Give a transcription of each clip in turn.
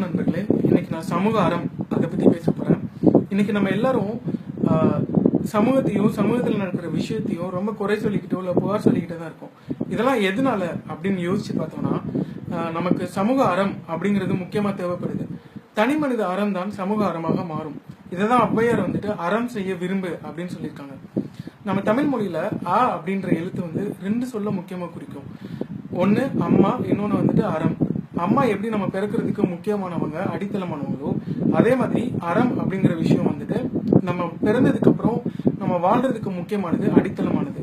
நண்பர்களே, இன்னைக்கு நான் சமூக அறம் அதை பத்தி பேச போறேன். இன்னைக்கு நம்ம எல்லாரும் சமூகத்தையும் சமூகத்தில் நடக்கிற விஷயத்தையும் ரொம்ப குறை சொல்லிக்கிட்டோ இல்லை புகார் சொல்லிக்கிட்டே தான் இருக்கோம். இதெல்லாம் எதனால அப்படின்னு யோசிச்சு பார்த்தோம்னா, நமக்கு சமூக அறம் அப்படிங்கிறது முக்கியமா தேவைப்படுது. தனி மனித அறம் தான் சமூக அறமாக மாறும். இதைதான் ஔவையார் அறம் செய்ய விரும்பு அப்படின்னு சொல்லியிருக்காங்க. நம்ம தமிழ் மொழியில அ அப்படின்ற எழுத்து ரெண்டு சொல்ல முக்கியமா குறிக்கும். ஒன்னு அம்மா, இன்னொன்னு அறம். அம்மா எப்படி நம்ம பிறக்கிறதுக்கு முக்கியமானவங்க, அடித்தளமானவங்களோ, அதே மாதிரி அறம் அப்படிங்கிற விஷயம் நம்ம பிறந்ததுக்கு அப்புறம் நம்ம வாழ்றதுக்கு முக்கியமானது, அடித்தளமானது.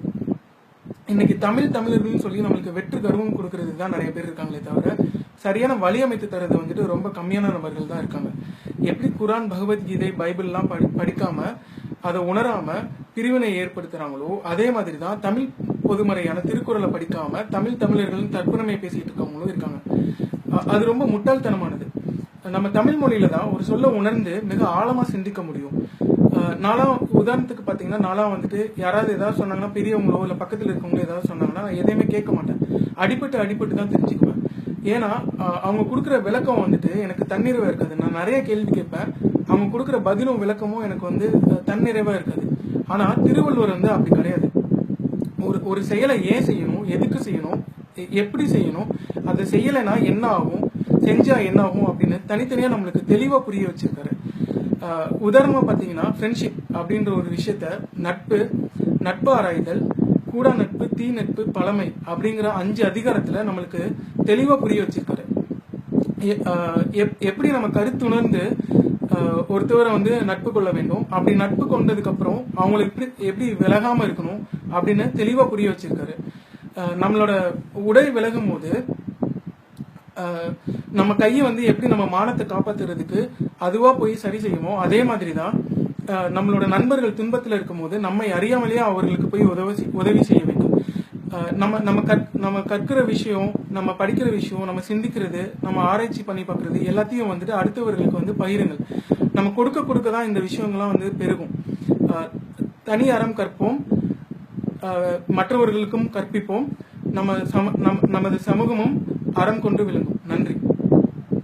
இன்னைக்கு தமிழர்கள்னு சொல்லி நம்மளுக்கு வெற்று கர்வம் கொடுக்கறதுக்கு தான் நிறைய பேர் இருக்காங்களே தவிர, சரியான வழி அமைத்து தரது ரொம்ப கம்மியான நபர்கள் தான் இருக்காங்க. எப்படி குரான், பகவத்கீதை, பைபிள்லாம் படிக்காம அதை உணராம பிரிவினை ஏற்படுத்துறாங்களோ, அதே மாதிரி தான் தமிழ் பொதுமறையான திருக்குறளை படிக்காம தமிழர்கள் தற்புணமை பேசிட்டு இருக்கவங்களும் இருக்காங்க. அது ரொம்ப முட்டாள்தனமானது. நம்ம தமிழ் மொழியில தான் ஒரு சொல்ல உணர்ந்து மிக ஆழமா சிந்திக்க முடியும். நான்லாம் உதாரணத்துக்கு பாத்தீங்கன்னா, நான்லாம் யாராவது ஏதாவது சொன்னாங்கன்னா, பெரியவங்களோ இல்ல பக்கத்துல இருக்கவங்களோ ஏதாவது சொன்னாங்கன்னா நான் எதையுமே கேட்க மாட்டேன். அடிபட்டு தான் தெரிஞ்சுக்குவேன். ஏன்னா அவங்க கொடுக்குற விளக்கம் எனக்கு தன்னிறைவா இருக்காது. நான் நிறைய கேள்வி கேட்பேன். அவங்க கொடுக்குற பதிலும் விளக்கமும் எனக்கு தன்னிறைவா இருக்காது. ஆனா திருவள்ளுவர் அப்படி கிடையாது. ஒரு செயலை ஏன் செய்யணும், எதுக்கு செய்யணும், எப்படி செய்யணும், அதை செய்யலைன்னா என்ன ஆகும், செஞ்சா என்ன ஆகும் அப்படின்னு தனித்தனியா நம்மளுக்கு தெளிவா புரிய வச்சிருக்காரு. உதாரணமா பாத்தீங்கன்னா, ஃப்ரெண்ட்ஷிப் அப்படின்ற ஒரு விஷயத்த நட்பு ஆராய்தல், கூடா நட்பு, தீ நட்பு, பழமை அப்படிங்கிற 5 அதிகாரத்துல நம்மளுக்கு தெளிவா புரிய வச்சிருக்காரு. எப்படி நம்ம கருத்துணர்ந்து ஒருத்தவரை நட்பு கொள்ள வேண்டும், அப்படி நட்பு கொண்டதுக்கு அப்புறம் அவங்களுக்கு எப்படி விலகாம இருக்கணும் அப்படின்னு தெளிவா புரிய வச்சிருக்காரு. நம்மளோட உடை விலகும் போது நம்ம கையை எப்படி நம்ம மானத்தை காப்பாத்துறதுக்கு அதுவா போய் சரி செய்யுமோ, அதே மாதிரிதான் நம்மளோட நண்பர்கள் துன்பத்துல இருக்கும் போது நம்மை அறியாமலேயே அவர்களுக்கு போய் உதவி செய்ய வேண்டும். நம்ம கற்கிற விஷயம், நம்ம படிக்கிற விஷயம், நம்ம சிந்திக்கிறது, நம்ம ஆராய்ச்சி பண்ணி பார்க்கறது எல்லாத்தையும் அடுத்தவர்களுக்கு பகிருங்கள். நம்ம கொடுக்க தான் இந்த விஷயங்கள்லாம் பெருகும். தனி அறம் கற்போம், மற்றவர்களுக்கும் கற்பிப்போம். நமது சமூகமும் அறம் கொண்டு விளங்கும். நன்றி.